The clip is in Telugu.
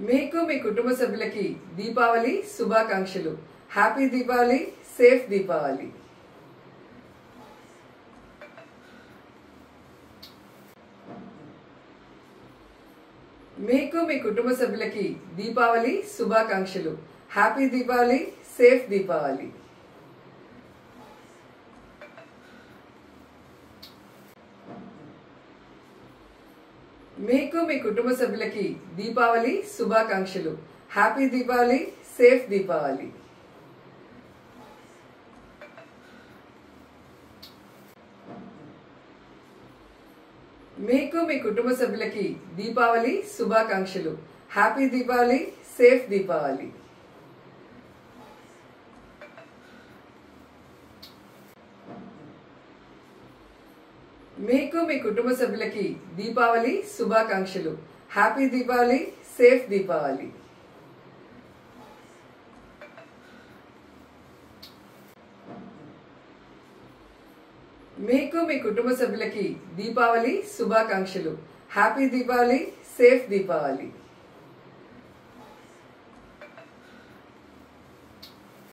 మీకు మీ కుటుంబ సభ్యులకి దీపావళి శుభాకాంక్షలు. Happy Deepavali, safe Deepavali. మీకు మీ కుటుంబ సభ్యులకి దీపావళి శుభాకాంక్షలు. Happy Deepavali, safe Deepavali. మీకు మీ కుటుంబ సభ్యులకి దీపావళి శుభాకాంక్షలు. Happy Deepavali, safe Deepavali. మీకు మీ కుటుంబ సభ్యులకి దీపావళి శుభాకాంక్షలు. Happy Deepavali, safe Deepavali. మీకు మీ కుటుంబ సభ్యులకి దీపావళి శుభాకాంక్షలు. Happy Deepavali, safe Deepavali. మీకు మీ కుటుంబ సభ్యులకి దీపావళి శుభాకాంక్షలు. Happy Deepavali, safe Deepavali.